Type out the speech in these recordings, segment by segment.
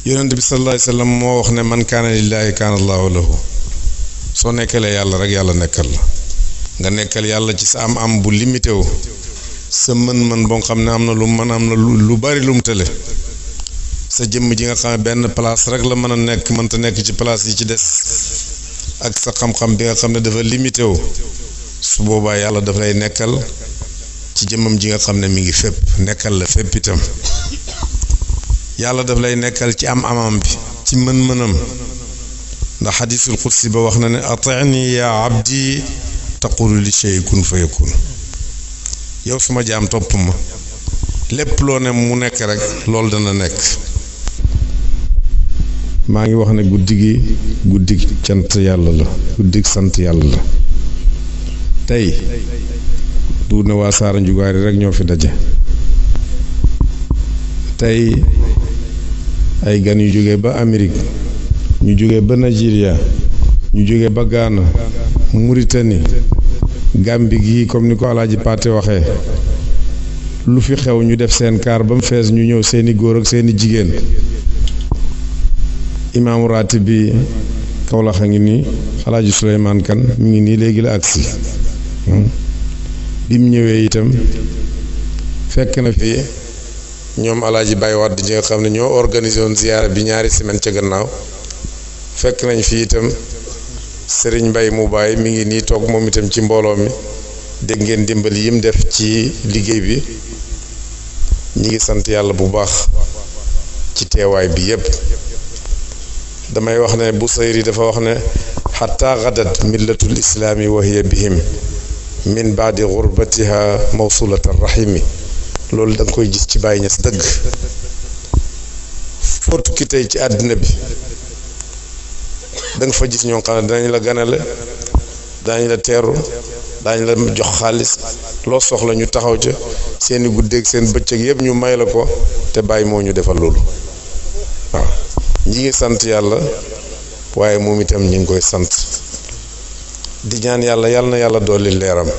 yonent bi sallallahu alayhi wasallam moo wax ne man kaana lillaahi kaana allaahu lahu. soo nekkalee yàlla rek yàlla nekkal la. nga nekkal yàlla ci sa am bu limité wu sa mën-mën boo xam ne am na lu mën am na lu bari lu mu tële sa jëmm ji nga xam ne benn place rek la mën a nekk mënta nekk ci place yi ci des ak sa xam-xam bi nga xam ne dafa limité wu su boobaa yàlla daf lay nekkal ci jëmmam ji nga xam ne mi ngi fépp nekkal la fépp itam yàlla daf lay nekkal ci amam bi ci mën-mënam ndax xadiisul qudsi ba wax na ne atini ya abdi taqulu li shay kun fa yakun yow suma jaam topp ma lépp loo ne mu nekk rek loolu dana nekk. maa ngi wax ne guddi cant yàlla la guddi sant yàlla la tey du ne waa Saara Njugaari rek ñoo fi daje tey ay gan yu jógee ba Amérique ñu jógee ba Nigeria ñu jógee ba Ghana Mauritanie Gambie gi comme ni ko Alaaji Paate waxee lu fi xew ñu def seen kaar ba mu fees ñu ñëw seeni góor ak seeni jigéen imaamu raati bi Kawlax a ngi nii Alaaji Suleymaan Kan mi ngi nii léegi la agsi bi mu ñëwee itam fekk na fi ñoom Alaaji Baye Wàdd ji nga xam ne ñoo organisé woon ziyaara bi ñaari semaine ca gannaaw fekk nañ fi itam Sëriñ Mbay mu baay mi ngi nii toog moom itam ci mbooloo mi dégg ngeen dimbali yim def ci liggéey bi ñi ngi sant yàlla bu baax ci teewaay bi yépp damay wax ne Busayri dafa wax ne xataa gadat millatul islaami wa hiya bihim min baadi gurbatiha mawsulata rahimi loolu da nga koy gis ci Baay Ñas dëgg foo tukki tey ci àddina bi da nga fa gis ñoo xam ne danañ la ganale daañ la teeru daañ la jox xaalis loo soxla ñu taxaw ca seeni guddeeg seen bëccëg yëpp ñu may la ko te Baay moo ñu defal loolu waaw ñi ngi sant yàlla waaye moom itam ñi ngi koy sant di ñaan yàlla na yàlla dolli leeram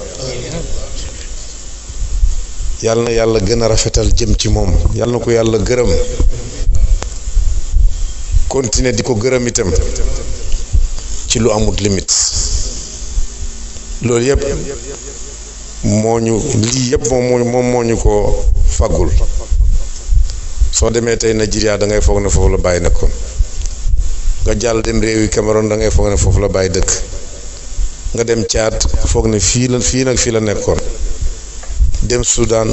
yàlla na yàlla gën a rafetal jëm ci moom yàlla na ko yàlla gërëm continuer di ko gërëm itam ci lu amut limite loolu yëpp lii yëpp moom moo ñu ko faggul soo demee tey Nigeria da ngay foog ne foofu la Baay nekkoon nga jàll dem réewi Cameroun da ngay foog ne foofu la Baay dëkk nga dem Tchad foog ne fii la nekkoon dem Soudan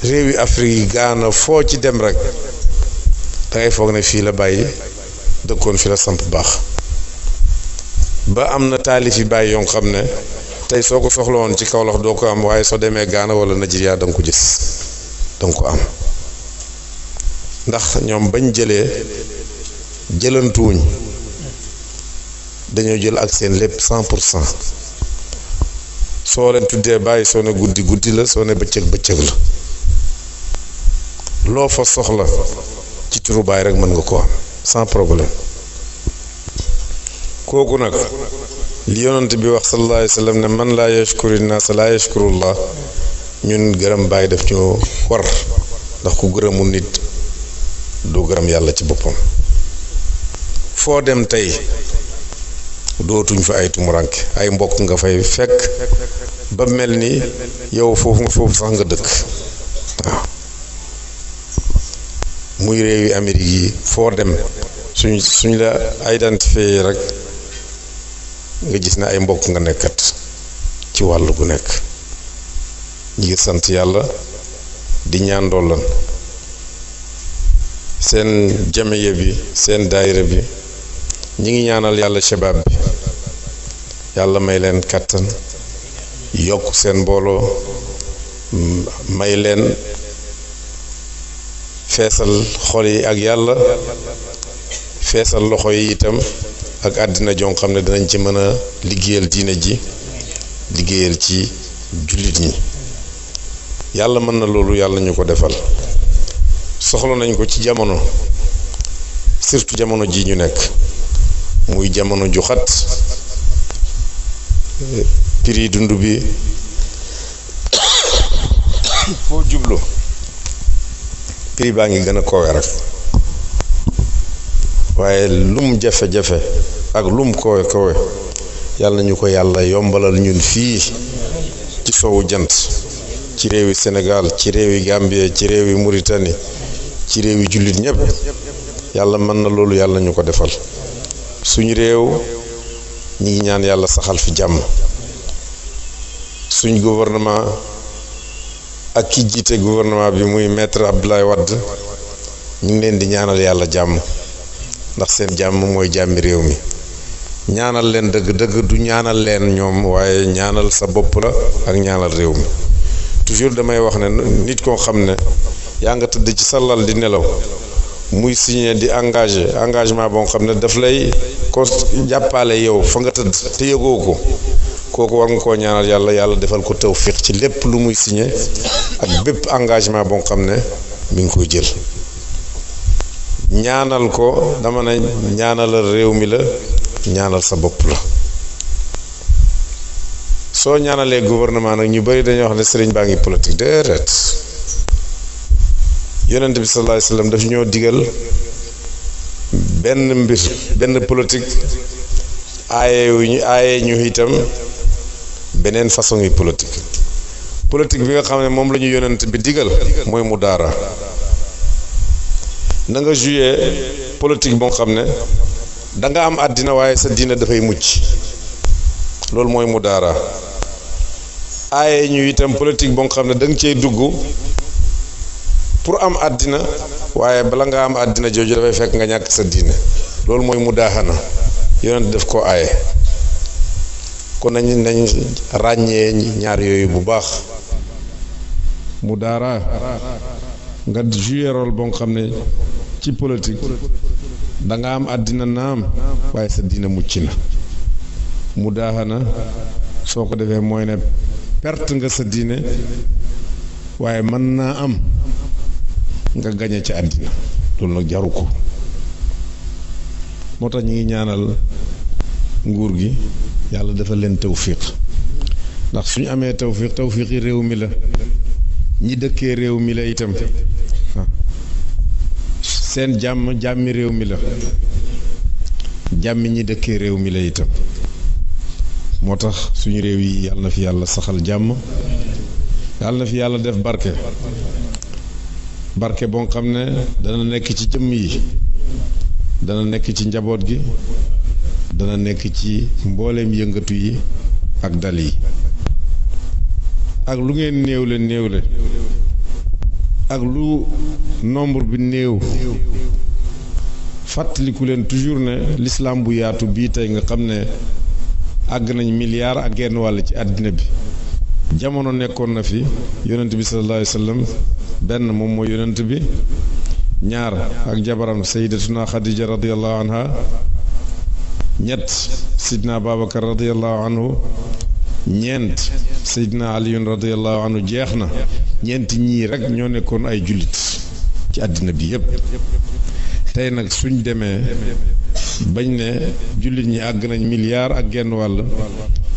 réewi Afrique yi Ghana foo ci dem rek da ngay foog ne fii la Baay dëkkoon fi la samp baax ba am na taalifi Baay yoo xam ne tey soo ko soxla woon ci Kawlax doo ko am waaye soo demee Ghana wala Nigeria da nga ko gis da nga ko am ndax ñoom bañ jëlantuwuñ dañoo jël ak seen lépp 100% soo leen tuddee Baay soo ne guddi la soo ne bëccëg la loo fa soxla ci turu Baay rek mën nga ko am sans problème kooku nag li yonent bi wax sallallahu alayhi wa sallam ne man laa yashkuri naas laa yashkurullah ñun gërëm Baay def ñoo war ndax ku gërëmu nit doo gërëm yàlla ci boppam foo dem tey dootuñ fa ay tumuranke ay mbokk nga fay fekk ba mel ni yow foofu sax nga dëkk waaw muy réewi Amérique yi foo dem suñ la identifié rek nga gis ne ay mbokk nga nekkat ci wàll gu nekk ñi ngi sant yàlla di ñaan ndollan seen jamiya bi seen daayira bi ñi ngi ñaanal yàlla shabaab bi yàlla may leen kàttan yokk seen mbooloo may leen feesal xol yi ak yàlla feesal loxo yi itam ak àddina joo xam ne danañ ci mën a liggéeyal diine ji liggéeyal ci jullit ñi yàlla mën na loolu yàlla ñu ko defal soxla nañ ko ci jamono surtout jamono ji ñu nekk muy jamono ju xat prix dund bi foo jublu prix baa ngi gën a kowe rek waaye lum jafe-jafe ak lum kowe kowe yàlla nañu ko yàlla yombalal ñun fii ci sowu jant, ci réewi Sénégal, ci réewi Gambie, ci réewi Mauritanie, ci réewi jullit ñépp. yàlla mën na loolu, yàlla nañu ko defal. suñu réew ñi ngi ñaan yàlla saxal fi jàmm. suñ gouvernement ak ki jiite gouvernement bi muy maître Abdoulaye Wade ñu ngi leen di ñaanal yàlla jàmm, ndax seen jàmm mooy jàmmi réew mi. ñaanal leen dëgg-dëgg du ñaanal leen ñoom, waaye ñaanal sa bopp la ak ñaanal réew mi. toujours damay wax ne nit koo xam ne yaa nga tëdd ci sa lal di nelaw muy signé di engagement boo xam ne daf lay ko jàppale yow fa nga tëdd te yëgoo ko, kooku war nga koo ñaanal yàlla defal ko tawfiq ci lépp lu muy signé ak bépp engagement boo xam ne mi ngi koy jël. ñaanal ko, dama ne ñaanalal réew mi la, ñaanal sa bopp la. soo ñaanalee gouvernement nag ñu bari dañuy wax ne sëriñ baa ngi politique. déedéet, yonent bi sallallahu alayhi wasallam daf ñoo digal benn mbir, benn politique, aaye ñu itam beneen façon yi politique bi nga xam ne moom la ñu yonent bi digal mooy mudaara. na nga joué politique boo xam ne da nga am àddina waaye sa diina dafay mucc, loolu mooy mudaara. aaye ñu itam politique boo xam ne da nga cey dugg pour am àddina, waaye bala nga am àddina jooju dafay fekk nga ñàkk sa diine, loolu mooy mudaahana. yonent def ko aaye. kon nañ ràññee ñaar yooyu bu baax. mudaara nga joué rôle boo xam ne ci politique da nga am àddina naam waaye sa diine mucc na. mudaahana soo ko defee mooy ne perte nga sa diine waaye mën naa am nga gañe ci àddina, loolu nag jaru ko. moo tax ñu ngi ñaanal nguur gi yàlla defal leen tawfiq, ndax suñu amee tawfiq yi réew mi la, ñi dëkkee réew mi la itam, seen jàmmi réew mi la, jàmmi ñi dëkkee réew mi la itam. moo tax suñu réew yi yàlla na fi yàlla saxal jàmm, yàlla na fi yàlla def barke boo xam ne dana nekk ci jëmm yi, dana nekk ci njaboot gi, dana nekk ci mbooleem yëngatu yi ak dal yi. ak lu ngeen néewle ak lu nombre bi néew, fàttaliku leen toujours ne l'islam bu yaatu bii tey nga xam ne àgg nañ milliard ak genn wàll ci àddina bi. jamono nekkoon na fi yonent bi sallallahu alayhi wa sallam, benn moom mooy yonent bi, ñaar ak jabaram sayyidatuna Khadija radiyallahu anha, ñett sidna Babacar radiyallahu anhu, ñeent sidna Aliyun radiyallahu anhu. jeex na, ñeenti ñii rek ñoo nekkoon ay jullit ci àddina bi yépp. tey nag suñ demee bañ ne jullit ñi àgg nañ milliard ak genn wàll,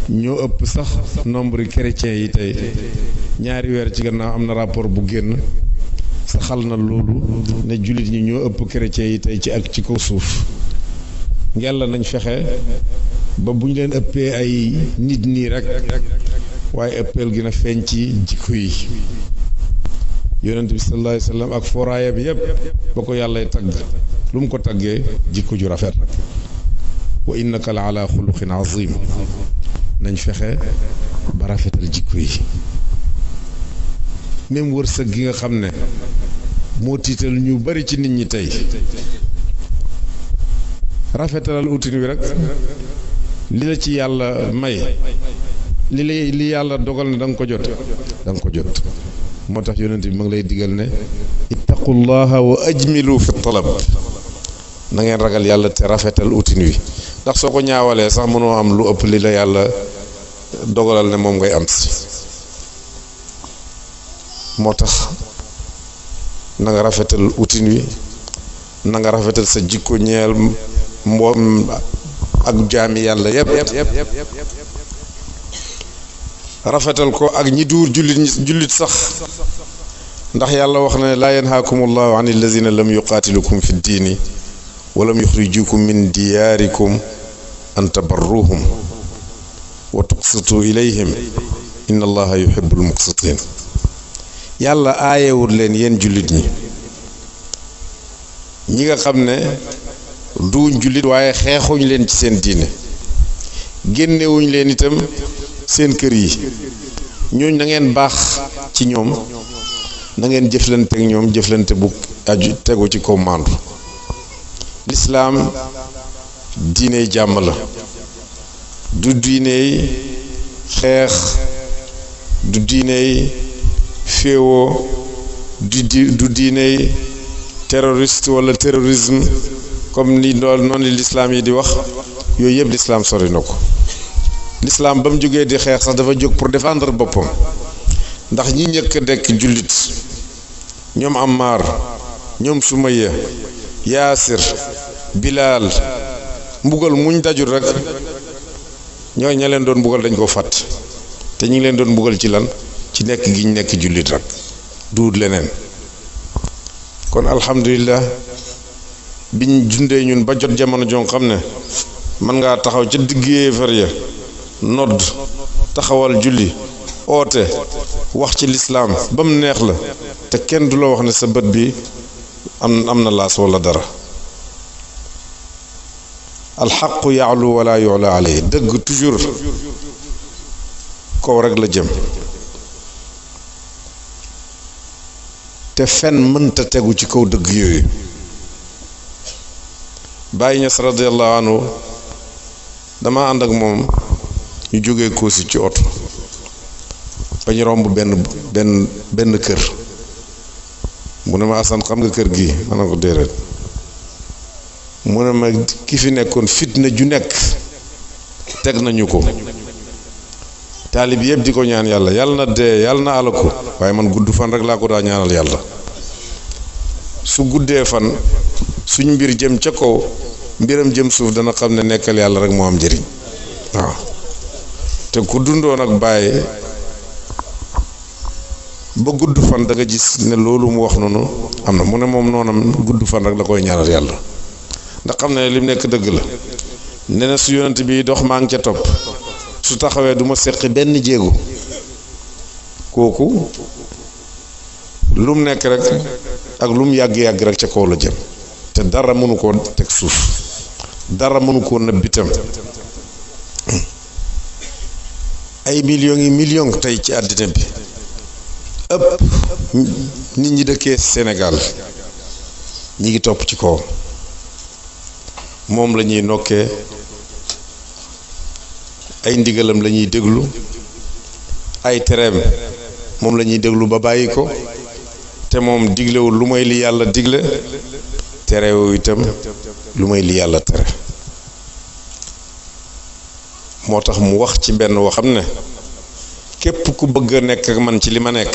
ñoo ëpp sax nombre chrétien yi tey. ñaari weer ci gannaaw am na rapport bu génn saxal na loolu ne jullit ñi ñoo ëpp chrétien yi tey ci kaw suuf. ngella nañ fexe ba bu ñu leen ëppee ay nit nii rek, waaye ëppeel gi na feeñ ci jikko yi. yonent bi sallallahu alayhi wa sallam ak foraaya bi yépp ba ko yàllay tagg, lu mu ko taggee jikko ju rafet. wa innaka la ala xuluqin azim. nañ fexe ba rafetal jikko yi. même wërsëg gi nga xam ne moo tiital ñu bari ci nit ñi tey, rafetalal utin wi rek. li la ci yàlla may, li yàlla dogal ne da nga ko jot. moo tax yonent bi ma ngi lay digal ne ittaqullaha wa ajmilu fi talab. na ngeen ragal yàlla te rafetal utin wi, ndax soo ko ñaawalee sax mënoo am lu ëpp li la yàlla dogalal ne moom ngay am si. moo tax na nga rafetal utin wi, na nga rafetal sa jikko ñeel ak jaami yàlla yépp. rafetal ko ak ñi duur jullit sax, ndax yàlla wax na laa yanhaakumullahu an allazina lam yuqaatilukum fi ddiini walam yuxrijukum min diyaarikum an tabarruhum wa tuqsitu ilayhim inna allaha yuhibbul muqsitin. yàlla aayewul leen yéen jullit ñi nga xam ne duñ jullit waaye xeexuñ leen ci seen diine, génnewuñ leen itam seen kër yi, ñooñ na ngeen baax ci ñoom, na ngeen jëflante ak ñoom jëflante bu aju tegu ci kaw maandu. lislaam diiney jàmm la, du diiney xeex, du diiney féewoo, du diiney terroriste wala terrorisme comme ni noonu lislaam yi di wax. yooyu yëpp lislaam sori na ko. lislaam ba mu jógee di xeex sax dafa jóg pour défendre boppam, ndax ñi njëkk a dekk jullit, ñoom Ammar, ñoom Sumayya, Yaasir, Bilaal, mbugal muñ dajul rek ñooy ña leen doon mbugal dañ ko fàtt, te ñi ngi leen doon mbugal ci lan? ci nekk gi ñu nekk jullit rek, duut leneen. kon alhamdulillah biñ dundee ñun ba jot jamono joo xam ne mën ngaa taxaw ca digg yéefar ya nodd, taxawal julli, oote, wax ci lislaam ba mu neex la, te kenn du la wax ne sa bët bi am na laas wala dara. alxaqu yaalu wala yu'la alayhi. dëgg toujours kaw rek la jëm, te fen mënta tegu ci kaw dëgg yooyu. Baay Ñas radiyallahu anhu dama ànd ak moom ñu jógee Koosi ci oto ba ñu romb benn kër. mu ne ma Asan xam nga kër gi? ma ne ko déedéet. mu ne ma ki fi nekkoon fitna ju nekk teg nañu ko, taalib yëpp di ko ñaan yàlla, yàlla na dee, yàlla na alaku, waaye man gudd fan rek laa ko daa ñaanal yàlla. su guddee fan suñ mbir jëm ca kaw, mbiram jëm suuf, dana xam ne nekkal yàlla rek moo am njëriñ. waaw, te ku dundoon ak bàyyi ba gudd fan da nga gis ne loolu mu wax noonu am na. mu ne moom noonam gudd fan rek la koy ñaanal yàlla, ndax xam ne lim nekk dëgg la. nee na su yonent bi dox maa ngi ca topp, su taxawee du ma seqi benn jéego. kooku lum nekk rek ak lum yàgg-yàgg rek ca kaw la jëm, te dara mënu koo teg suuf, dara mënu koo nëbbitam. ay millions tey ci àddina bi ëpp nit ñi dëkkee Sénégal ñi ngi topp ci kaw. moom la ñuy nokkee, ay ndigalam la ñuy déglu, ay tereem moom la ñuy déglu ba bàyyi ko, te moom diglewul lu may li yàlla digle, terewu itam lu may li yàlla tere. moo tax mu wax ci benn waxam ne képp ku bëgg a nekk ak man ci li ma nekk,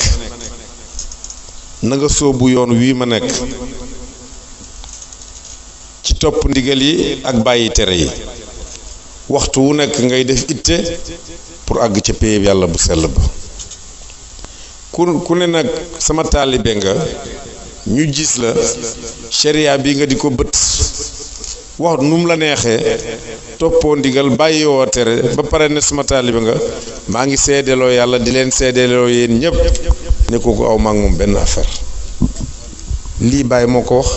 na nga sóobu yoon wii ma nekk ci topp ndigal yi ak bàyyi tere yi. waxtu wu nekk ngay def itte pour àgg ca péyeb yàlla bu sell ba. ku ne nag sama taalibe nga, ñu gis la sharia bi nga di ko bët, wax nu mu la neexee, toppoo ndigal bàyyi woo tere, ba pare ne sama taalibe nga, maa ngi seedeloo yàlla di leen seedeloo yéen ñépp ne kooku aw maag moom benn affaire. lii Baay moo ko wax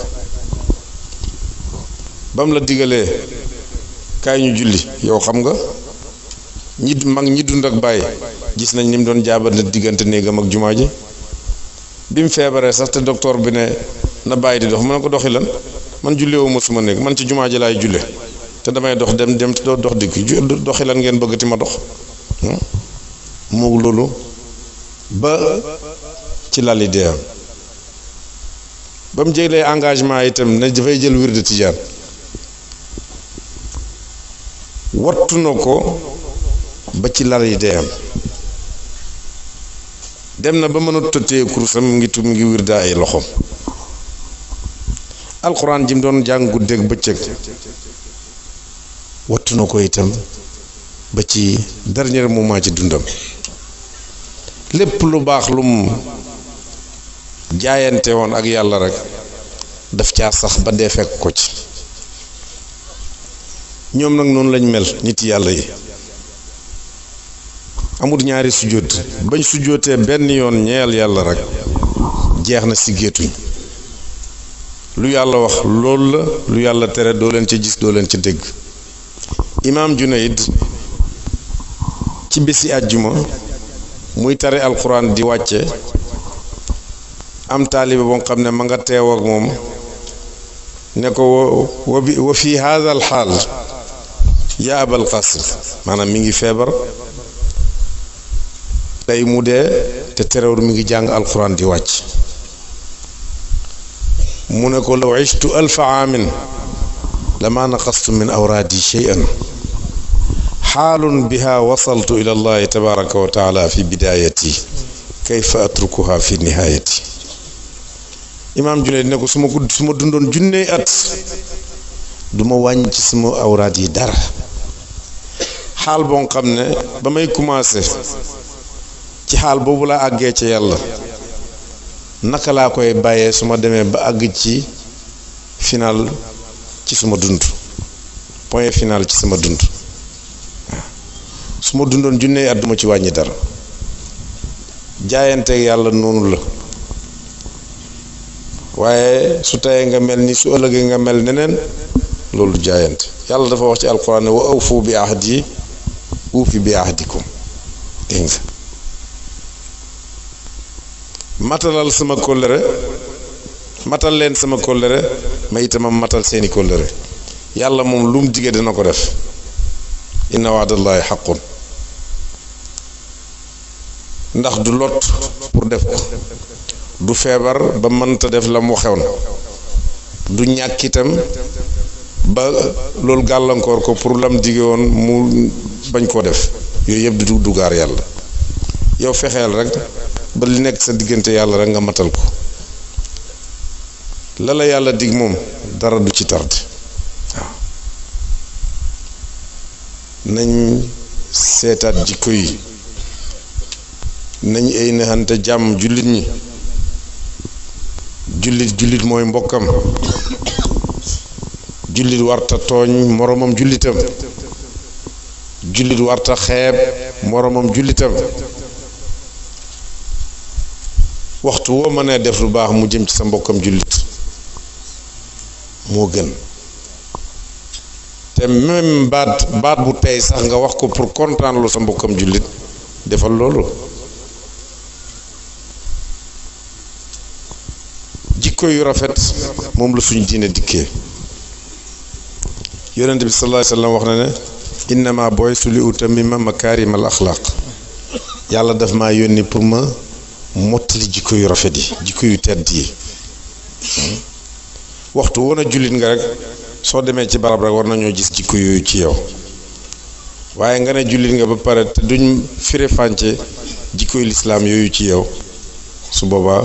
ba mu la digalee kaay ñu julli. yow xam nga ñi dund ak Baay gis nañ ni mu doon jaabante diggante néegam ak jumaa ji. bi mu feebaree sax te docteur bi ne na bàyyi di dox, mu ne ko doxi lan? man julleewuma suma néeg, man ci jumaa ji laay julle, te damay dox dem doo dox dikk, doxi lan ngeen bëggati ma dox? moog loolu ba ci lali deeyam. ba mu jëlee engagement itam ne dafay jël wirde tijaan, wattu na ko ba ci lali deeyam. dem na ba mën a tëttee kurusam mu ngi wirda ay loxoom. alxuraan ji mu doon jàng guddeeg bëccëg wattu na ko itam ba ci dernier moment ci dundam. lépp lu baax lu mu jaayante woon ak yàlla rek daf caa sax ba dee fekk ko ci. ñoom nag noonu lañ mel nit yàlla yi amul ñaari sujjóot bañ sujjóotee benn yoon ñeel yàlla rek jeex na si géetuñ lu yàlla wax loolu la lu yàlla tere doo leen ci gis doo leen ci dégg imaam Junayd ci bési àjjuma muy tari alquran di wàcce am taalibe boo xam ne ma nga teew ak moom ne ko wa fi haadha al xaal yaa abal qasr maanaam mi ngi feebar tey mu dee te terewul mi ngi jàng alquran di wàcc mu ne ko law ishtu alfa aamin lama naqastu min awraadi shay'an xaalun biha wasaltu ila allahi tabaraka wa taala fi bidayati kayfa atrukuha fi nihayati imaam Junayd ne ko su ma dundoon junney at du ma wàññi ci sama awraat yi dara xaal boo xam ne ba may commencé ci xaal boobu laa àggee ca yàlla naka laa koy bàyyee su ma demee ba àgg ci final ci suma dund point final ci sama dund su ma dundoon junney at duma ci wàññi dara jaayanteeg yàlla noonu la waaye su tayee nga mel ni su ëllëgee nga mel neneen loolu jaayante yàlla dafa wax ci alquran ne wa awfu bi ahdi uufi bi ahdikum dégg nga matalal sama kóllëre matal leen sama kóllëre ma itamam matal seeni kóllëre yàlla moom lu mu digee dina ko def inna waadallahi xaqun ndax du lot pour def ko du feebar ba mënta def la mu xew na du ñàkk itam ba loolu gàllankoor ko pour lam dige woon mu bañ koo def yooyu yëpp du dugaar yàlla yow fexeel rek ba li nekk sa diggante yàlla rek nga matal ko la la yàlla dig moom dara du ci tarde waaw nañ seetaat jikko yi nañ ay naxante jàmm jullit ñi jullit mooy mbokkam jullit warta tooñ moromam jullitam jullit warta xeeb moromam jullitam waxtu woo mënee def lu baax mu jëm ci sa mbokkam jullit moo gën te même baat bu tey sax nga wax ko pour kontaan lu sa mbokkam jullit defal loolu jikko yu rafet moom la suñu diine dikkee yonent bi sallallahu alayhi wa sallam wax na ne innama bu'istu li utammima makaarimal axlaaq yàlla daf maa yónni pour ma mottali jikko yu rafet yi jikko yu tedd yi waxtu woon a jullit nga rek soo demee ci barab rek war nañoo gis jikko yooyu ci yow waaye nga ne jullit nga ba pare te duñ firi fànce jikko yu lislaam yooyu ci yow su boobaa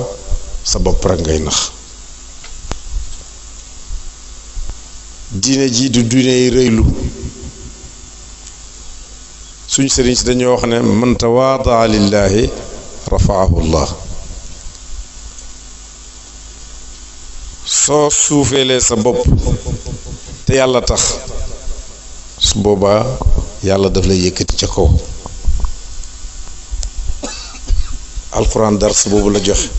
sa bopp rek ngay nax diine ji du diine yi rëylu suñ sëriñ si dañoo wax ne man tawaadaa lillaahi rafaahu llah soo suufeelee sa bopp te yàlla tax su boobaa yàlla daf lay yëkkati ca kaw alquran dars boobu la joxe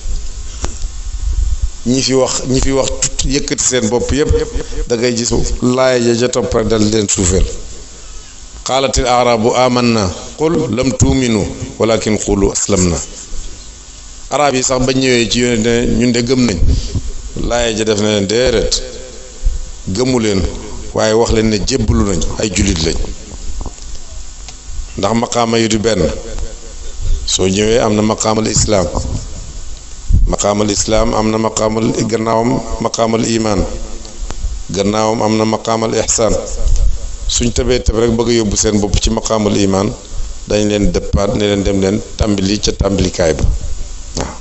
ñi fi wax yëkkati seen bopp yépp da ngay gis laaya ja topp rek dal leen suufeel qaalatil aarabu amanna qul lam tuuminu walakin qulu aslamna arab yi sax ba ñëwee ci yónent ne ñun de gëm nañ laaya ja def na leen déedéet gëmu leen waaye wax leen ne jébbalu nañ ay jullit lañ ndax maqaama yi du benn soo ñëwee am na maqaamal islaam am na maqaamal gannaawam maqaamal imaan gannaawam am na maqaamal ihsaan suñ tëbee tëb rek bëgg a yóbbu seen bopp ci maqaamal imaan dañ leen dëppaat ne leen dem leen tàmbali ca tàmbalikaay ba waaw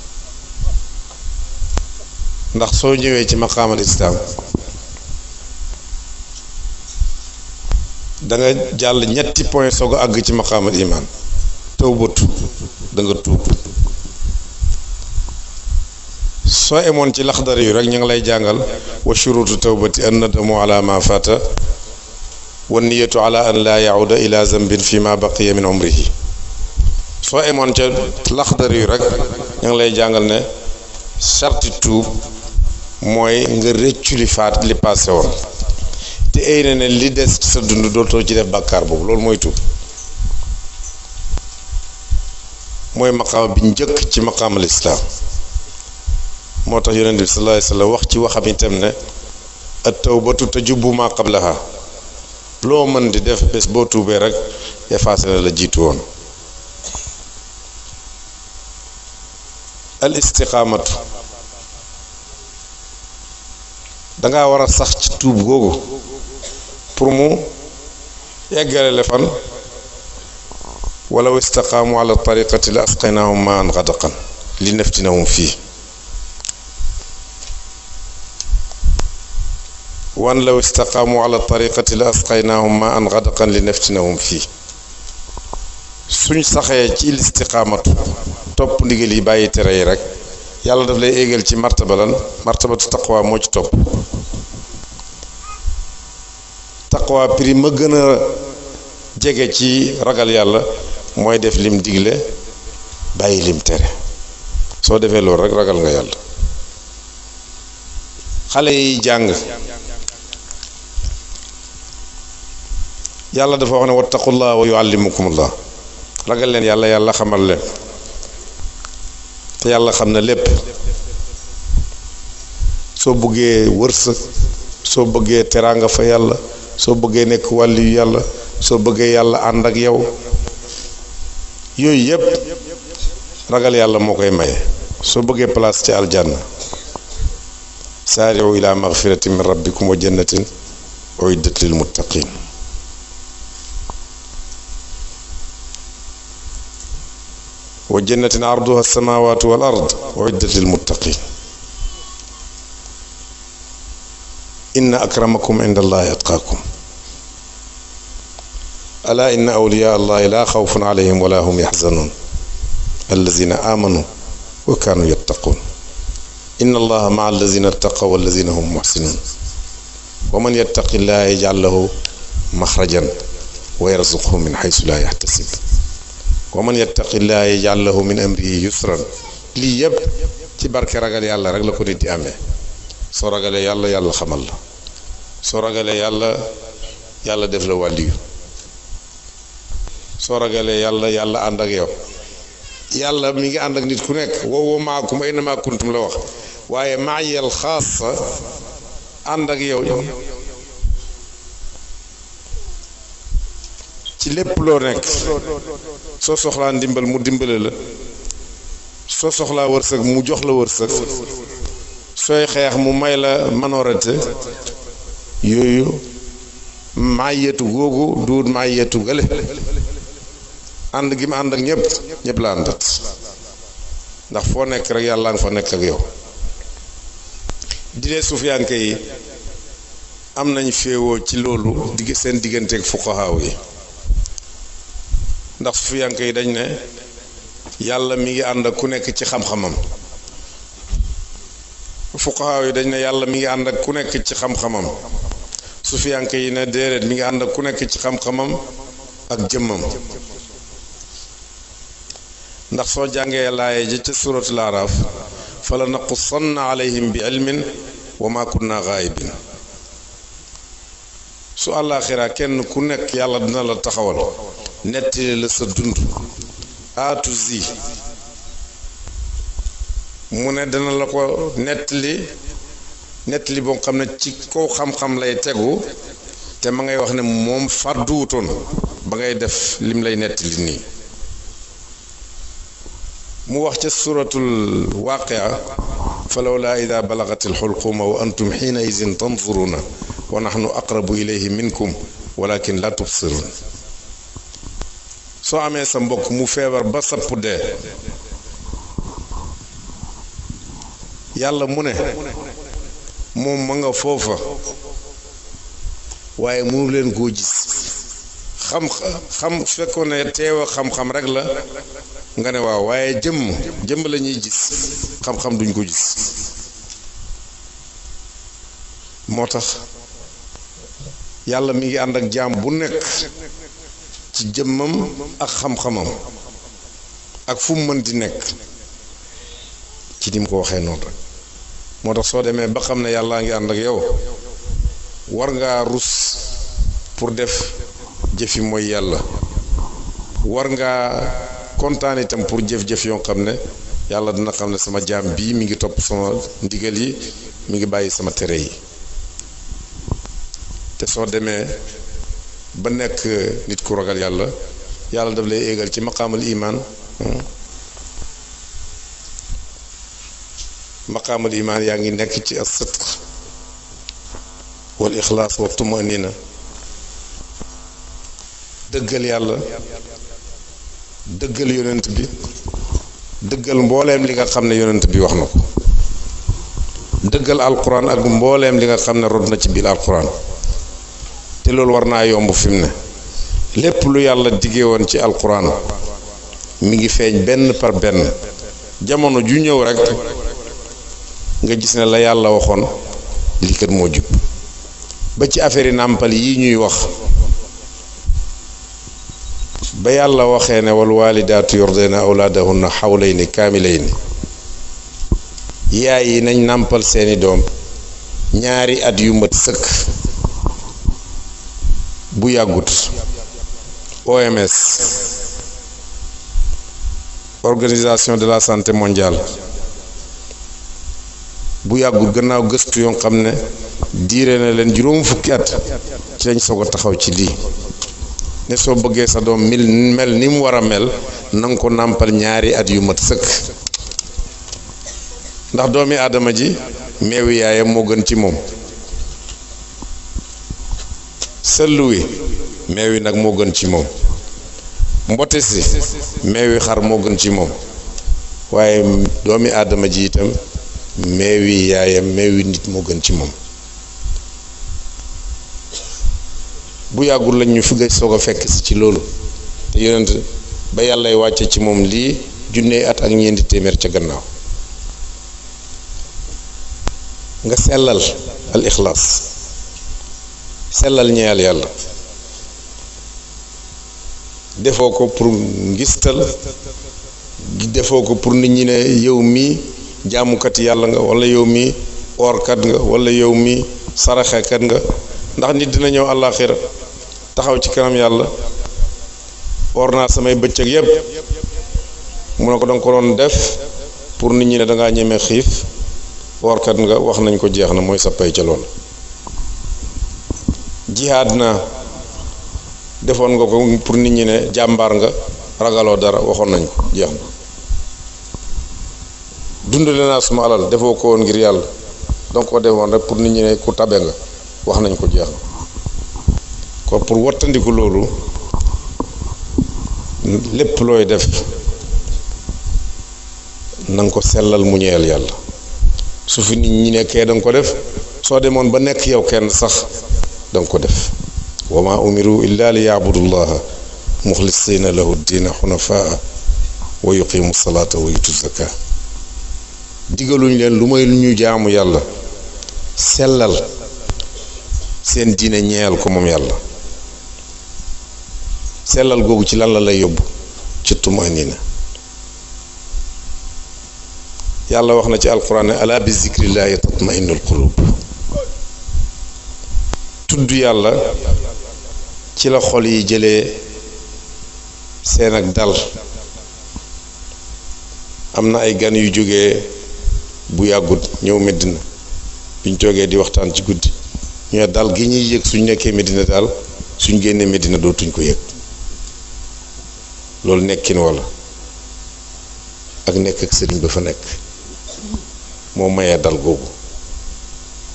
ndax soo ñëwee ci maqaamal islaam da nga jàll ñetti point soog a àgg ci maqaamal imaan tawbatu da nga tuub soo emoon ci laxdar yu rek ñu ngi lay jàngal wa shurutu tawbati an nadamu ala ma fata wa niyatu ala an laa yauda ila zambin fi ma baqiya min umrihi soo emoon ca laxdar yu rek ñu ngi lay jàngal ne sarti tuub mooy nga rëccu li faat li passé woon te ay na ne li des ci sa dund dootoo ci def bàkkaar boobu loolu mooy tuub mooy maqaama bi njëkk ci maqaamal islaam moo tax yonent bi sallallahu alayhi wa sallam wax ci waxam itam ne at tawbatu tajubbu ma qablaha loo mën di def bés boo tuubee rek effacé na la jiitu woon al istiqaamatu danga war a sax ci tuub googu pour mu yeggale le fan walaw istaqaamu ala tariqati la asqaynahum maan gadaqan li naftinahum fii wan law istaqaamu ala tariqati la asqaynahum maan gadaqan li naftinahum fii suñ saxee ci istiqaamatu topp ndigal yi bàyyi tere yi rek yàlla daf lay éegal ci martabatu taqwa moo ci topp taqwa prix ma gën a jege ci ragal yàlla mooy def lim digle bàyyi lim tere soo defee loolu rek ragal nga yàlla xale yi jàng yàlla dafa wax ne wattaqullah wa yuallimukumullah ragal leen yàlla yàlla xamal leen te yàlla xam na lépp soo bëggee wërsëg soo bëggee teraanga fa yàlla soo bëggee nekk wàllu yu yàlla soo bëggee yàlla ànd ak yow yooyu yépp ragal yàlla moo koy maye soo bëggee place ci aljanna saari'u ila magfiratin min rabbikum wa jannatin uiddat lil muttaqin wa jannatin arduha as-samawatu wal ard uiddat lil muttaqin inna akramakum inda allahi atqaakum ala inna awliya allahi la xawfun alayhim wala hum yaxzanun allazina amanu wa kaanu yattaqun inna allaha maa allazina ittaqaw wallazina hum muxsinun wa man yattaqi llaha yaj'al lahu maxrajan wa yarzuqhu min xaysu la yaxtasib wa man yattaqi llaha yaj'al lahu min amrihi yusran lii yëpp ci barke ragal yàlla rek la ko nit di amee soo ragalee yàlla yàlla xamal la soo ragalee yàlla yàlla def la wàlliyu soo ragalee yàlla yàlla ànd ak yow yàlla mi ngi ànd ak nit ku nekk wa maakum aynamaa kuntum la wax waaye maayal xaasa ànd ak yow ci lépp loo nekk soo soxlaa ndimbal mu dimbale la soo soxlaa wërsëg mu jox la wërsëg sooy xeex mu may la manorité yooyu mayetu googu duut mayetu gale ànd gi ma ànd ak ñëpp la àndat ndax foo nekk rek yàlla nga fa nekk ak yow dine sufiyanke yi am nañ féewoo ci loolu seen digganteeg fuqahaaw yi ndax sufiyanke yi dañ ne yàlla mi ngi ànd ak ku nekk ci xam-xamam fuqahaaw yi dañ ne yàlla mi ngi ànd ak ku nekk ci xam-xamam sufiyanke yi ne déedéet mi ngi ànd ak ku nekk ci xam-xamam ak jëmmam ndax soo jàngee laaye ji ca suratul araf fa la naqussanna alayhim bi ilmin wa ma kunna gaayibin su àllaaxira kenn ku nekk yàlla dina la taxawal nettali la sa dund aatu zi mu ne dana la ko nettali boo xam ne ci kaw xam-xam lay tegu te ma ngay wax ne moom fàdduwutoon ba ngay def lim lay nettali nii mu wax ca suratul waaqia falawlaa idaa balagatil xulquuma wa antum xiina izin tanzuruuna wa naxnu aqrabu ilayhi minkum walakin laa tubsiruun soo amee sa mbokk mu feebar ba sapp dee yàlla mu ne moom ma nga foofa waaye mënu leen koo gis xam fekkoon ne teewa xam-xam rek la nga ne waaw waaye jëmm la ñuy gis xam-xam duñ ko gis moo tax yàlla mi ngi ànd ak jaam bu nekk ci jëmmam ak xam-xamam ak fu mu mën di nekk ci ni mu ko waxee noonu rek moo tax soo demee ba xam ne yàllaa ngi ànd ak yow war ngaa rus pour def jëfi mooy yàlla war ngaa kontaan itam pour jëf-jëf yoo xam ne yàlla dina xam ne sama jaam bii mi ngi topp sama ndigal yi mi ngi bàyyi sama tere yi te soo demee ba nekk nit ku ragal yàlla yàlla daf lay éegal ci maqaamal imaan maqaamal imaan yaa ngi nekk ci as-sidq wal ixlaas wa tumanina dëggal yàlla dëggal yonent bi dëggal mbooleem li nga xam ne yonent bi wax na ko dëggal alquran ak mbooleem li nga xam ne rod na ci biir alquran te loolu war naa yomb fi mu ne lépp lu yàlla diggee woon ci alquran mi ngi feeñ benn par benn jamono ju ñëw rek nga gis ne la yàlla waxoon lii kat moo jub ba ci affaire yi nàmpal yi ñuy wax ba yàlla waxee ne wal waalidaatu yurdina awlaadahunna xawlayni kaamilayni yaay yi nañ nàmpal seeni doom ñaari at yu mat sëkk bu yàggut OMS organisation de la santé mondiale bu yàggut gannaaw gëstu yoo xam ne diire na leen juróom fukki at ci lañ soog a taxaw ci lii ne soo bëggee sa doom mel ni mu war a mel na nga ko nàmpal ñaari at yu mat sëkk ndax doomi aadama ji meewi yaayam moo gën ci moom sëllu wi meewi nag moo gën ci moom mbote si meewi xar moo gën ci moom waaye doomi aadama ji itam meewi yaayam meewi nit moo gën ci moom bu yàggul lañ ñu fi soog a fekk si ci loolu te yonent ba yàllay wàcce ci moom lii junne at ak ñeenti téeméer ca gannaaw nga sellal al ixlaas sellal ñeyal yàlla defoo ko pour ngistal defoo ko pour nit ñi ne yow mii jaamukat yàlla nga wala yow mii oorkat nga wala yow mii saraxekat nga ndax nit dina ñëw àllaaxira taxaw ci kanam yàlla oor naa samay bëccëg yépp mu ne ko danga ko doon def pour nit ñi ne dangaa ñeme xiif oorkat nga wax nañ ko jeex na mooy sa pay ca lool jihaad naa defoon nga ko pour nit ñi ne jàmbaar nga ragaloo dara waxoon nañ ko jeex na dundale naa suma alal defoo ko woon ngir yàlla danga ko defoon rek pour nit ñi ne ku tabe nga wax nañ ko jeex na kon pour wattandiku loolu lépp looy def na nga ko sellal mu ñeel yàlla su fi nit ñi nekkee da nga ko def soo demoon ba nekk yow kenn sax da nga ko def wa ma umiru illa li yaabudullaha muxlisina lahu diina xunafaa wa yuqimu salaata wa yutu zaka digaluñ leen lu may lu ñu jaamu yàlla sellal seen diine ñeel ko moom yàlla sellal googu ci lan la lay yóbbu ci tumaanina yàlla wax na ci alquran ne ala bi zikrillahi tatma'innul qulub tudd yàlla ci la xol yi jëlee seen ak dal am na ay gan yu jógee bu yàggut ñëw Medina biñ toogee di waxtaan ci guddi ñu ne dal gi ñuy yëg suñ nekkee Medina daal suñ génnee Medina dootuñ ko yëg loolu nekkin walla ak nekk ak sëriñ ba fa nekk moo mayee dal googu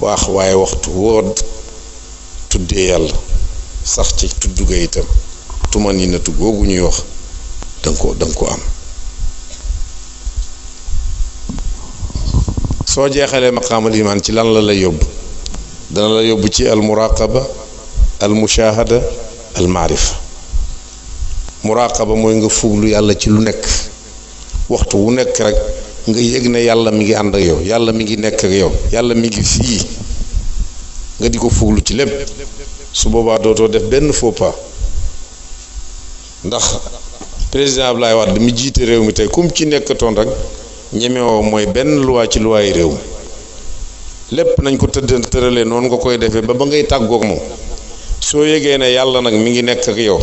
waaye waxtu woo tuddee yàlla sax ci tudd ga itam tumaninatu googu ñuy wax danga ko am soo jeexalee maqaamal imaan ci lan la lay yóbbu dana la yóbbu ci al muraqaba al mushahada al maarifa muraqaba mooy nga fuglu yàlla ci lu nekk waxtu wu nekk rek nga yëg ne yàlla mi ngi ànd ak yow yàlla mi ngi nekk ak yow yàlla mi ngi fii nga di ko fuglu ci lépp su boobaa dootoo def benn faux pas ndax président Abdoulaye Wade mi jiite réew mi tey kum ci nekkatoon rek ñemewoo mooy benn loi ci loi yi réew mi lépp nañ ko tëralee noonu nga koy defee ba ngay tàggoog moom soo yëgee ne yàlla nag mi ngi nekk ak yow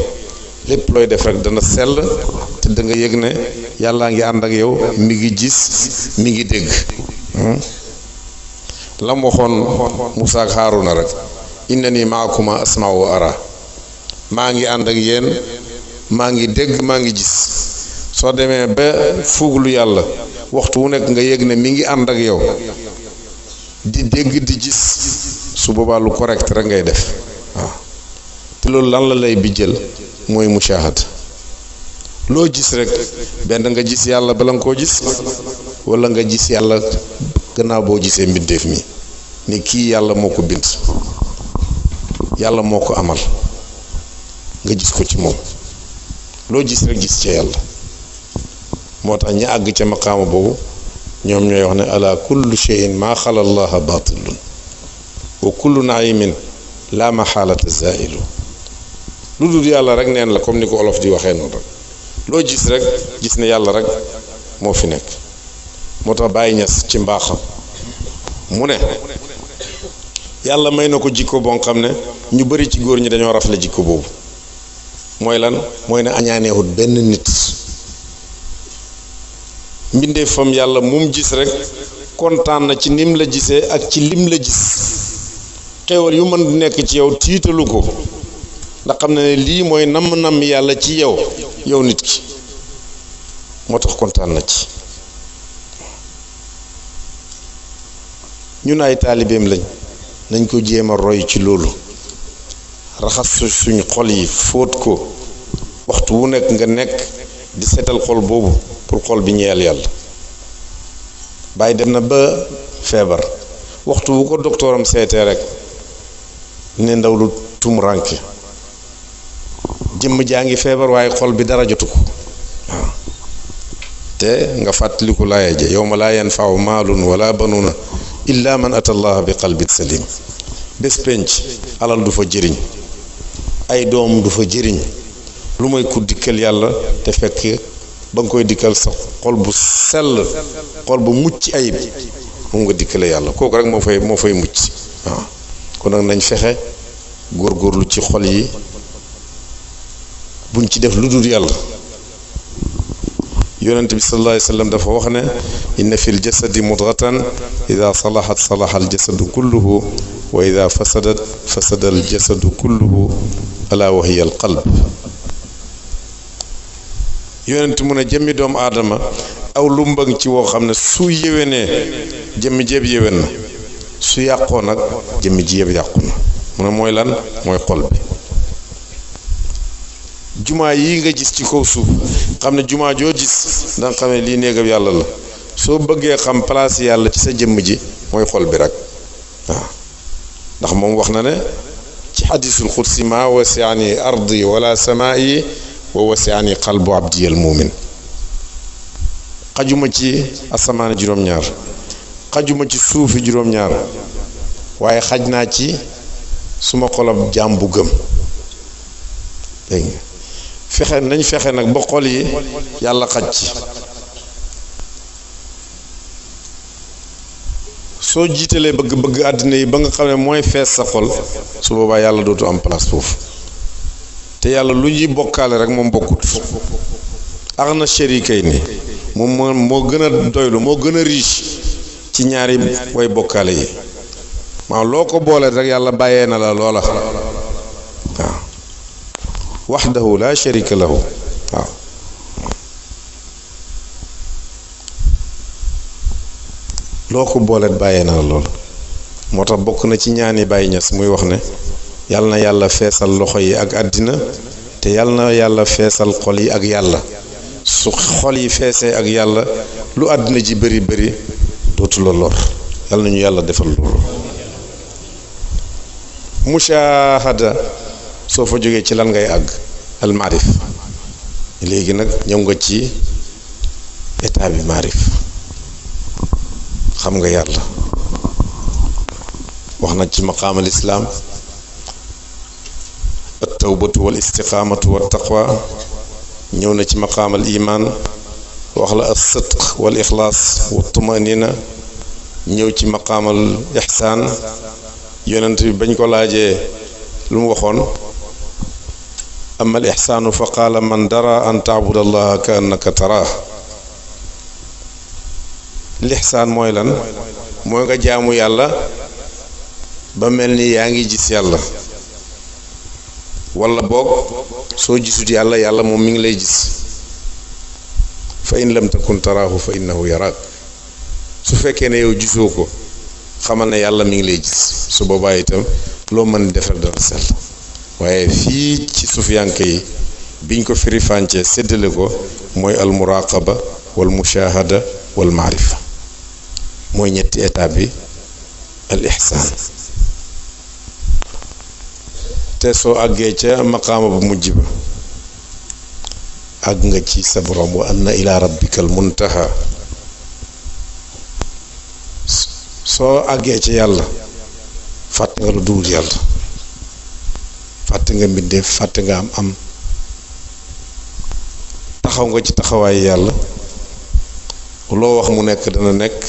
lépp looy def rek dana sell te da nga yëg ne yàllaa ngi ànd ak yow mi ngi gis mi ngi dégg lam waxoon Musaa ak Haaruna rek innani maakuma asma'u wa ara maa ngi ànd ak yéen maa ngi dégg maa ngi gis soo demee ba fuuglu yàlla waxtu wu nekk nga yëg ne mi ngi ànd ak yow di dégg di gis su boobaa lu correct rek ngay def waaw te loolu lan la lay bijjal mooy mushahada loo gis rek benn nga gis yàlla bala nga koo gis wala nga gis yàlla gannaaw boo gisee mbindeef mi ni kii yàlla moo ko bind yàlla moo ko amal nga gis ko ci moom loo gis rek gis ca yàlla moo tax ñi àgg ca maqaama boobu ñoom ñooy wax ne ala kullu shay'in maa xala allaha batilun wa kullu naimin la maxaalata zailu lu dul yàlla rek neen la comme ni ko olof di waxee noonu rek loo gis rek gis ne yàlla rek moo fi nekk moo tax Baay Ñas ci mbaaxam mu ne yàlla may na ko jikko boo xam ne ñu bari ci góor ñi dañoo rafle jikko boobu mooy lan mooy ne añaaneewut benn nit mbindeef fam yàlla mum gis rek kontaan na ci nim la gisee ak ci lim la gis xéewal yu mën di nekk ci yow tiitalu ko ndax xam na ne lii mooy namm yàlla ci yow nit ki moo tax kontaan na ci ñun ay taalibeem lañ nañ ko jéem a roy ci loolu raxas suñu xol yi fóot ko waxtu wu nekk nga nekk di seetal xol boobu pour xol bi ñeel yàlla bàyyi dem na ba feebar waxtu wu ko doktooram seetee rek ne ndaw lu tumuranke jëmm jaa ngi feebar waaye xol bi dara jotu ko waaw te nga fàttaliku laaya ja yawma laa yanfau maalun wala banuuna illa man ata allaha bi qalbin salim bés penc alal du fa jëriñ ay doom du fa jëriñ lu mooy ku dikkal yàlla te fekk ba nga koy dikkal sa xol bu sell xol bu mucc ayib moom nga dikkale yàlla kooku rek moo fay mucc waaw kon nag nañ fexe góorgóorlu ci xol yi buñ ci def lu dul yàlla yonent bi sallallahu alayhi wa sallam dafa wax ne inna fil jasadi mudghatan ida salahat salaha al jasadu kulluhu wa ida fasadat fasada al jasadu kulluhu ala wa hiya al qalb yonent mu ne jëmmi doomu aadama aw lumbang ci woo xam ne su yéwénee jëmmi jéeb yéwén na su yàqoo nag jëmmi ji yëpp yàqu na mu ne mooy lan mooy xol bi jumaa yi nga gis ci kaw suuf xam ne jumaa joo gis danga xam ne lii néegam yàlla la soo bëggee xam place yàlla ci sa jëmm ji mooy xol bi rek waaw ndax moom wax na ne ci xadisul xudsi ma wasiani ardi wala samaa'i wa wasiani qalbu abdi al mumin xajuma ci asamaane juróom-ñaar xajuma ci suufi juróom-ñaar waaye xaj naa ci suma xolab jaam bu gëm dégg nga fexe nag ba xol yi yàlla xaj ci soo jiitalee bëgg àddina yi ba nga xam ne mooy fees sa xol su boobaa yàlla dootu am place foofu te yàlla lu ñuy bokkaale rek moom bokkut ax na sharikay ni moom moo gën a doylu moo gën a riche ci ñaari way bokkaale yi maa loo ko boole rek yàlla bàyyee na la loola waaw waxdahu la sharika lahu waaw loo ko booleet bàyyee na la lool moo tax bokk na ci ñaani Baay Ñas muy wax ne yàlla na yàlla feesal loxo yi ak àddina te yàlla na yàlla feesal xol yi ak yàlla su xol yi feesee ak yàlla lu àddina ji bëri bëri dootu la lor yàlla nañu yàlla defal loolu mushahada soo fa jógee ci lan ngay àgg al maarif léegi nag ñëw nga ci état bi maarif xam nga yàlla wax na ci maqaamal islaam at-tawbatu wal istiqaamatu wat taqwa ñëw na ci maqaamal imaan wax la as-sidq wal ixlaas wat tumanina ñëw ci maqaamal ixsaan yonent bi bañ ko laajee lu mu waxoon amma al ixsaanu fa qaala man dara an taabuda allaha ka annaka taraa lixsaan mooy lan mooy nga jaamu yàlla ba mel ni yaa ngi gis yàlla walla boog soo gisut yàlla yàlla moom mi ngi lay gis fa in lam takun taraahu fa innahu yaraak su fekkee ne yow gisoo ko xamal ne yàlla mi ngi lay gis su boobaa itam loo mën def rek dana sell waaye fii ci sufiyanke yi biñ ko firi fàncee séddale ko mooy al muraqaba wal mushahada wal maarifa mooy ñetti étape bi al ihsaan te soo àggee ca maqaama bu mujj ba àgg nga ci sa borom wa anna ila rabbikal muntaha soo àggee ci yàlla fàtte nga lu dul yàlla fàtte nga mbindeef fàtte nga am taxaw nga ci taxawaayu yàlla loo wax mu nekk dana nekk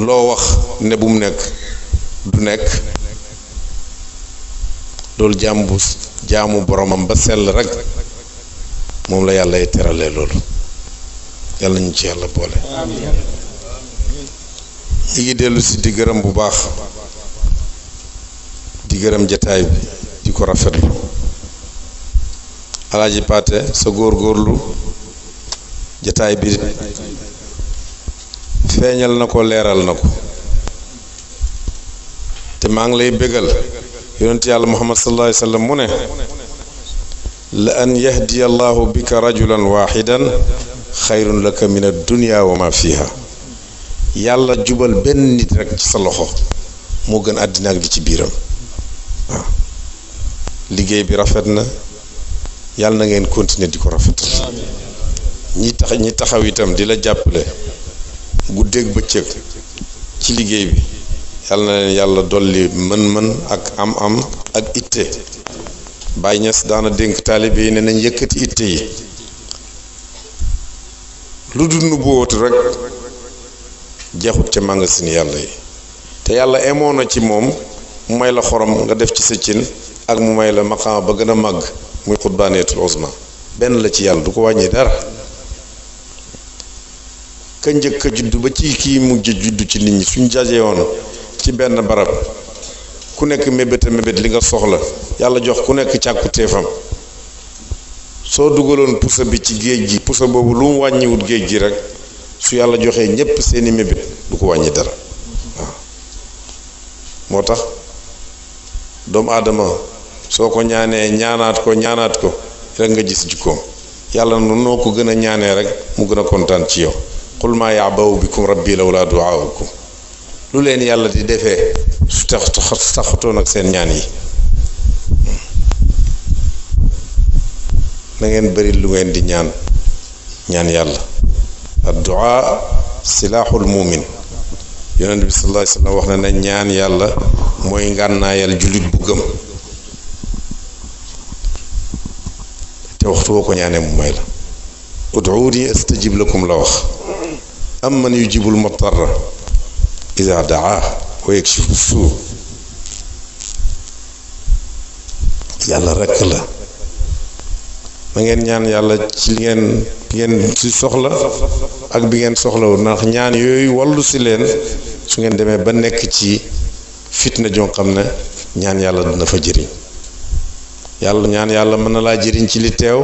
loo wax ne bu mu nekk du nekk loolu jaamu boromam ba sell rek moom la yàlla y teralee loolu yàlla ñu ci yàlla boole ñi ngi dellu si di gërëm bu baax di gërëm jataay bi di ko rafetlu alaaji Paate sa góorgóorlu jataay bi feeñal na ko leeral na ko te maa ngi lay bégal yonent yàlla muhammad sallallahu alayhi wa sallam mu ne la an yahdiya allahu bika rajulan waxidan xayrun laka min ad-dunya wa ma fiha yàlla jubal benn nit rek ci sa loxo moo gën àddina ak li ci biiram waaw liggéey bi rafet na yàlla na ngeen continuer di ko rafetal ñi taxaw itam di la jàppale guddeeg bëccëg ci liggéey bi yàlla na leen yàlla dolli mën-mën ak am-am ak itte Baay Ñas daana dénk taalibe yi ne nañ yëkkati itte yi lu dul nu bóotu rek jeexut ca magasin yàlla yi te yàlla emoon na ci moom mu may la xorom nga def ci sa cin ak mu may la maqaama ba gën a màgg muy xutbaaneetul uzma benn la ci yàlla du ko wàññi dara ka njëkk a juddu ba ci kii mujj juddu ci nit ñi suñ jajee woon ci benn barab ku nekk mébét li nga soxla yàlla jox ku nekk càkku téefam soo dugaloon pusa bi ci géej gi pusa boobu lu mu wàññiwut géej gi rek su yàlla joxee ñépp seeni mébét du ko wàññi dara waaw moo tax doomu aadama soo ko ñaanee ñaanaat ko rek nga gis jikkoom yàlla noo ko gën a ñaanee rek mu gën a kontaan ci yow qul maa ya'ba'u bikum rabbi lawlaa du'aa'ukum lu leen yàlla di defee su taxutoon ak seen ñaan yi na ngeen bari lu ngeen di ñaan yàlla ad-du'a silaaxul muumin yonent bi sallallahu alayhi wasallam wax na ne ñaan yàlla mooy ngànnaayal jullit bu gëm te waxtu woo ko ñaanee mu may la ud'uuni astajib lakum la wax amman yujibul mutarra iza daa wa yakshifu suu yàlla rekk la na ngeen ñaan yàlla ci li ngeen ci soxla ak bi ngeen soxlawul ndax ñaan yooyu wallu si leen su ngeen demee ba nekk ci fitna joo xam ne ñaan yàlla dina fa jëriñ ñaan yàlla mën na laa jëriñ ci li teew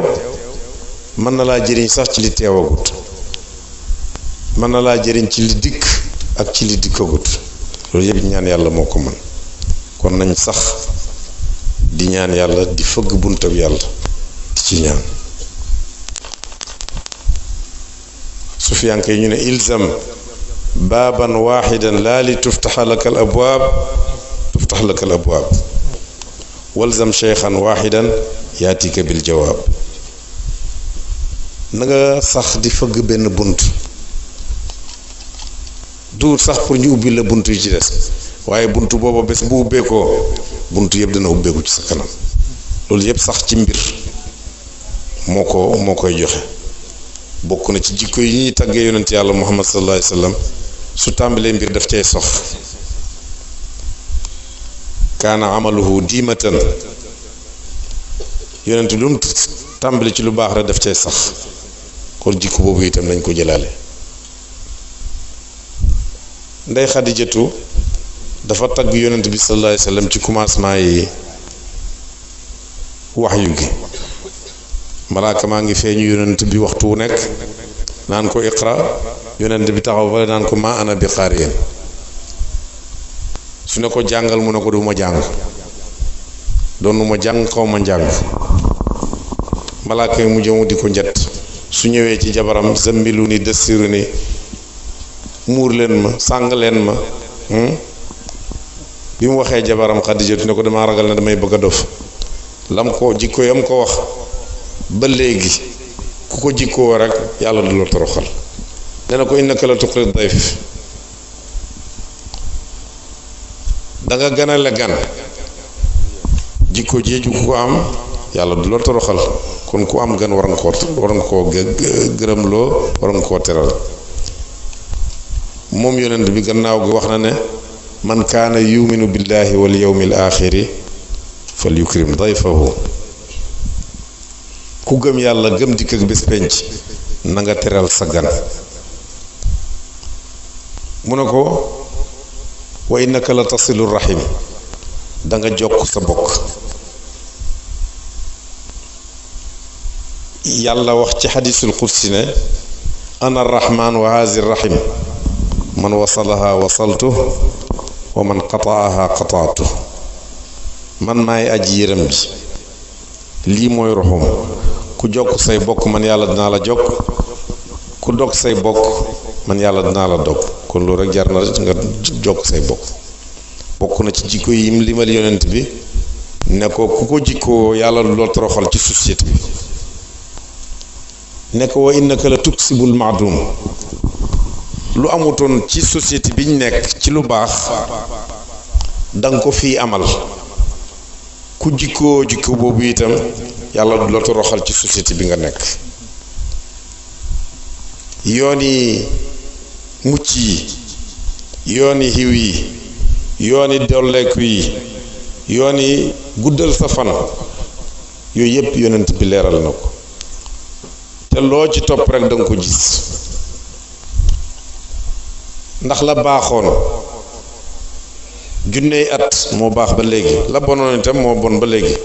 mën na laa jëriñ sax ci li teewagut mën na laa jëriñ ci li dikk ak ci li dikkagut loolu yëpp ñaan yàlla moo ko mën kon nañ sax di ñaan yàlla di fëgg buntab yàlla di ci ñaan sufiyanke yi ñu ne ilzam baaban waaxidan laa li tuftaxa laka al abwaab tuftax laka al abwaab walzam cheykhan waaxidan yaatika bil jawaab na nga sax di fëgg benn bunt du sax pour ñu ubbi la bunt yi ci des waaye bunt booba bés bu ubbeekoo bunt yëpp dana ubbeeku ci sa kanam loolu yëpp sax ci mbir moo koy joxe. bokk na ci jikko yi ñuy tàggee yonent yàlla muhammad sallallahu alayhi wasallam su tàmbalee mbir daf cay sof kaana amaluhu diimatan yonent lu mu tàmbali ci lu baax rek daf cay sax kon jikko boobu itam nañ ko jëlaale. ndey xadijatu dafa tagg yonent bi sallallahu alayhi wasallam ci commencement yi waxyu gi malaaka maa ngi feeñu yonent bi waxtu wu nekk naan ko iqra yonent bi taxaw fale naan ko ma ana bi qaari'in su ne ko jàngal mu ne ko du ma jàng doonu ma jàng xaw ma njàng malaaka yi mu jëmu di ko njett su ñëwee ci jabaram zammilu ni dëssiru ni muur leen ma sàng leen ma bi mu waxee jabaram Xadijatu ne ko damaa ragal ne damay bëgg a dof lam ko jikko yam ko wax ba léegi ku ko jikkoo rek yàlla du la toroxal nee na ko innaka la tuqri dayf danga ganale gan jikko jeeju ku ko am yàlla du la toroxal kon ku am gan war nga koo gërëmloo war nga koo teral moom yonent bi gannaaw gi wax na ne man kaana yuminu billahi wal yawmil axiri fal yukrim dayfahu ku gëm yàlla gëm dikk ak bés penc na nga teral sa gan mu ne ko wa innaka la tasilu rahim da nga jokk sa bokk yàlla wax ci xadisul qudsi ne ana arrahman wa hazi rahim man wasalaha wasaltu wa man qataaha qataatu man maay aji yërëm ji lii mooy roxum ku jokk say bokk man yàlla dinaa la jokk ku dog say bokk man yàlla dinaa la dog kon loolu rek jar na nga jokk say bokk bokk na ci jikko yi limal yonent bi ne ko ku ko jikkoo yàlla lu la toroxal ci société bi ne ko wa innaka la tuksibul maadum lu amutoon ci société biñ nekk ci lu baax danga ko fii amal ku jikkoo jikko boobu itam yàlla du la toroxal ci société bi nga nekk yooni mucc yi yooni xiw yi yooni dolleeku yi yooni guddal sa fan yooyu yépp yonent bi leeral na ko te loo ci topp rek danga ko gis ndax la baaxoon junney at moo baax ba léegi la bonoon itam moo bon ba léegi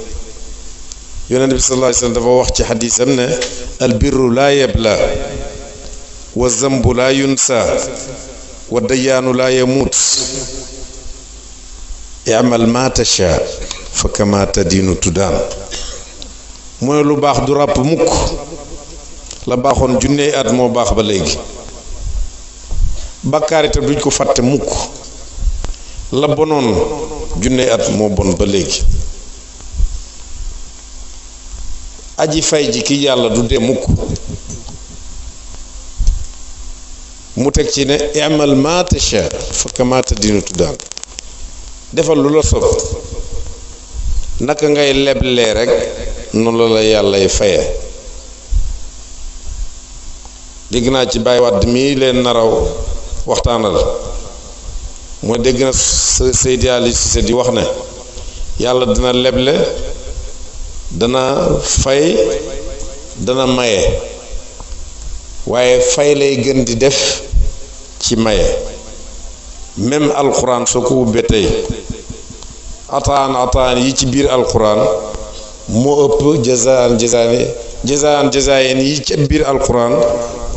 yonent bi sallallahu alayhi wasallam dafa wax ci xadiisam ne albirru laa yabla wa zambu laa yunsa wa dayaanu laa yamuut i'mal ma tasha fa kama tadinu tudaan mooy lu baax du ràpp mukk la baaxoon junney at moo baax ba léegi bàkkaar itam duñ ko fàtte mukk la bonoon junney at moo bon ba léegi aji fay ji ki yàlla du dee mukk mu teg ci ne i'mal ma tasha fa kama tadinu tudaan defal lu la sopp naka ngay leblee rek noonu la yàllay faye dégg naa ci Baye Wade mii leen naraw waxtaanal mooy dégg na Seydi Ali Cissé di wax ne yàlla dina leble dana fay dana maye waaye fay lay gën di def ci maye même alquran soo ko ubbee tey ataan yi ci biir alquran moo ëpp jazaan yi ci biir alquran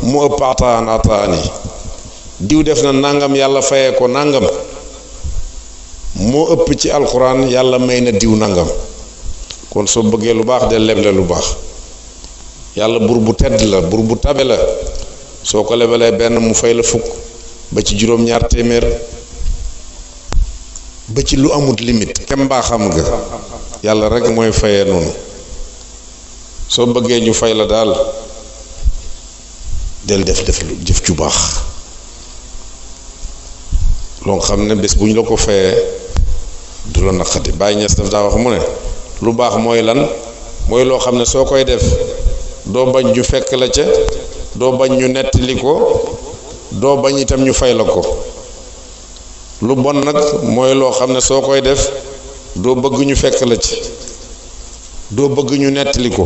moo ëpp ataan yi diw def na nangam yàlla fayee ko nangam moo ëpp ci alquran yàlla may na diw nangam kon soo bëggee lu baax de leble lu baax yàlla buur bu tedd la buur bu tabe la soo ko lebalee benn mu fay la fukk ba ci juróom-ñaar téeméer ba ci lu amut limite kem mbaa xam nga yàlla rek mooy fayee noonu soo bëggee ñu fay la daal del def lu jëf ju baax loo xam ne bés bu ñu la ko fayee du la naqati. Baye Niass daf daa wax mu ne lu baax mooy lan mooy loo xam ne soo koy def doo bañ ñu fekk la ca, doo bañ ñu nettali ko, doo bañ itam ñu fay la ko. lu bon nag mooy loo xam ne soo koy def doo bëgg ñu fekk la ci, doo bëgg ñu nettali ko,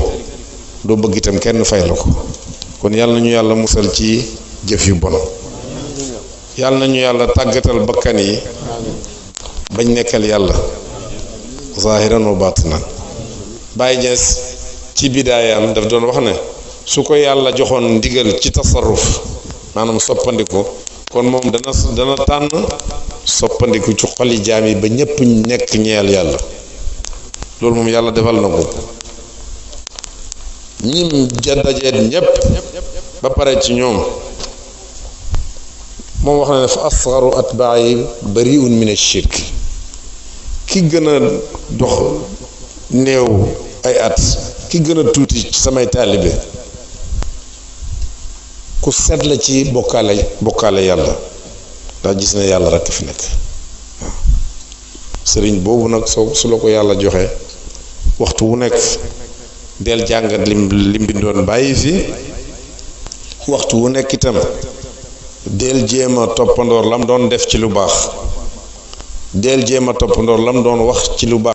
doo bëgg itam kenn fay la ko. kon yàlla nañu yàlla musal ci jëf yu bon, yàlla nañu yàlla tàggatal bakkan yi bañ nekkal yàlla zahiran wa batinan. Baye Niass ci bidaayam daf doon wax ne su ko yàlla joxoon ndigal ci tasarruf maanaam soppandiku kon moom dana tànn soppandiku ci xoli jaam yi ba ñépp nekk ñeel yàlla. loolu moom yàlla defal na ko ñim jaddajeet ñépp ba pare ci ñoom. moom wax na ne fa asgaru atbaayi bariun min ash-shirk, ki gën a dox néew ay at, ki gën a tuuti ci samay taalibe ku set la ci bokkaale yàlla, ndax gis ne yàlla rekk fi nekk. waaw sëriñ boobu nag su la ko yàlla joxe waxtu wu nekk del jàngat lim bindoon bàyyi fi, waxtu wu nekk itam del jéem a toppandoor lam doon def ci lu baax, del jéem a toppandoor lam doon wax ci lu baax